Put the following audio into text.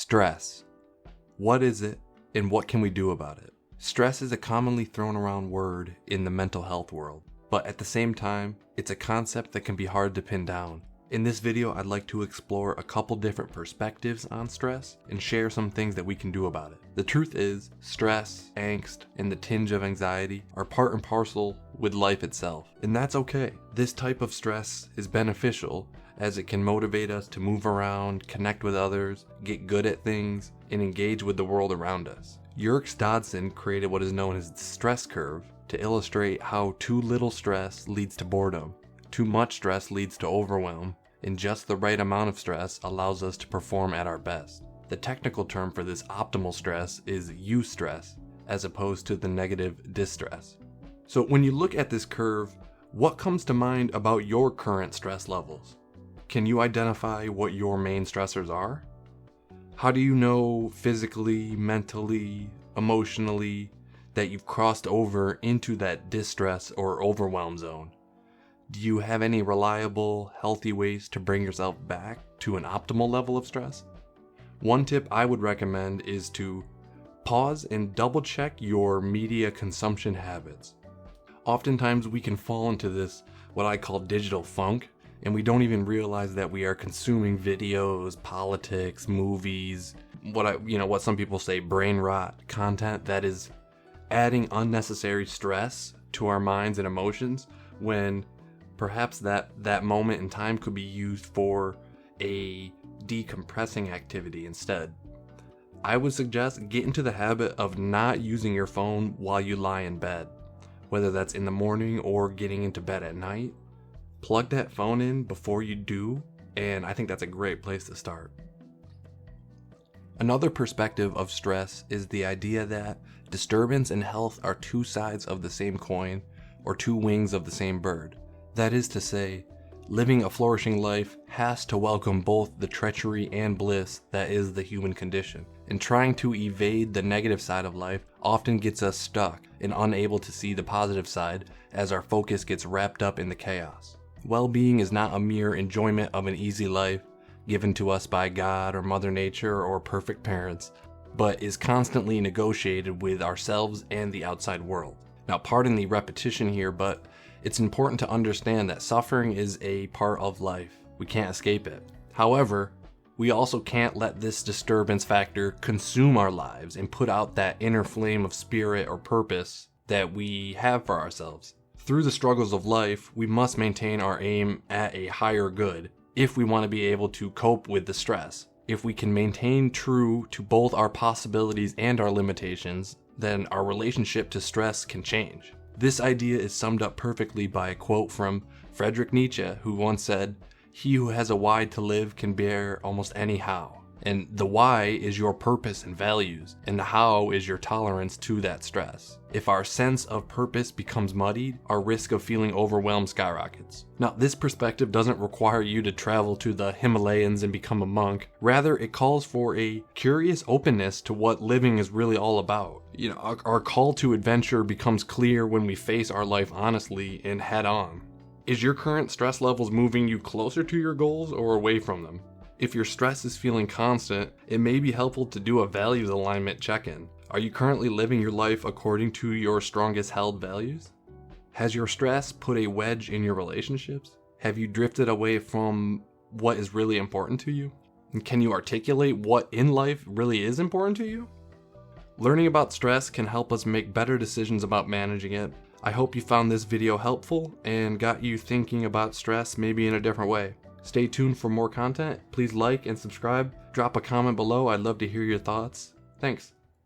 Stress. What is it and what can we do about it? Stress is a commonly thrown around word in the mental health world, but at the same time, it's a concept that can be hard to pin down. In this video, I'd like to explore a couple different perspectives on stress and share some things that we can do about it. The truth is, stress, angst, and the tinge of anxiety are part and parcel with life itself, and that's okay. This type of stress is beneficial as it can motivate us to move around, connect with others, get good at things, and engage with the world around us. Yerkes Dodson created what is known as the stress curve to illustrate how too little stress leads to boredom, too much stress leads to overwhelm, and just the right amount of stress allows us to perform at our best. The technical term for this optimal stress is eustress, as opposed to the negative distress. So when you look at this curve, what comes to mind about your current stress levels? Can you identify what your main stressors are? How do you know physically, mentally, emotionally that you've crossed over into that distress or overwhelm zone? Do you have any reliable, healthy ways to bring yourself back to an optimal level of stress? One tip I would recommend is to pause and double check your media consumption habits. Oftentimes we can fall into this, what I call digital funk, and we don't even realize that we are consuming videos, politics, movies, what some people say brain rot content that is adding unnecessary stress to our minds and emotions, when perhaps that moment in time could be used for a decompressing activity instead. I would suggest get into the habit of not using your phone while you lie in bed, whether that's in the morning or getting into bed at night. Plug that phone in before you do, and I think that's a great place to start. Another perspective of stress is the idea that disturbance and health are two sides of the same coin, or two wings of the same bird. That is to say, living a flourishing life has to welcome both the treachery and bliss that is the human condition. And trying to evade the negative side of life often gets us stuck and unable to see the positive side as our focus gets wrapped up in the chaos. Well-being is not a mere enjoyment of an easy life given to us by God or Mother Nature or perfect parents, but is constantly negotiated with ourselves and the outside world. Now, pardon the repetition here, but it's important to understand that suffering is a part of life. We can't escape it. However, we also can't let this disturbance factor consume our lives and put out that inner flame of spirit or purpose that we have for ourselves. Through the struggles of life, we must maintain our aim at a higher good if we want to be able to cope with the stress. If we can maintain true to both our possibilities and our limitations, then our relationship to stress can change. This idea is summed up perfectly by a quote from Friedrich Nietzsche, who once said, "He who has a why to live can bear almost any how." And the why is your purpose and values, and the how is your tolerance to that stress. If our sense of purpose becomes muddied, our risk of feeling overwhelmed skyrockets. Now, this perspective doesn't require you to travel to the Himalayas and become a monk. Rather, it calls for a curious openness to what living is really all about. Our call to adventure becomes clear when we face our life honestly and head on. Is your current stress levels moving you closer to your goals or away from them? If your stress is feeling constant, it may be helpful to do a values alignment check-in. Are you currently living your life according to your strongest held values? Has your stress put a wedge in your relationships? Have you drifted away from what is really important to you? And can you articulate what in life really is important to you? Learning about stress can help us make better decisions about managing it. I hope you found this video helpful and got you thinking about stress maybe in a different way. Stay tuned for more content. Please like and subscribe. Drop a comment below. I'd love to hear your thoughts. Thanks.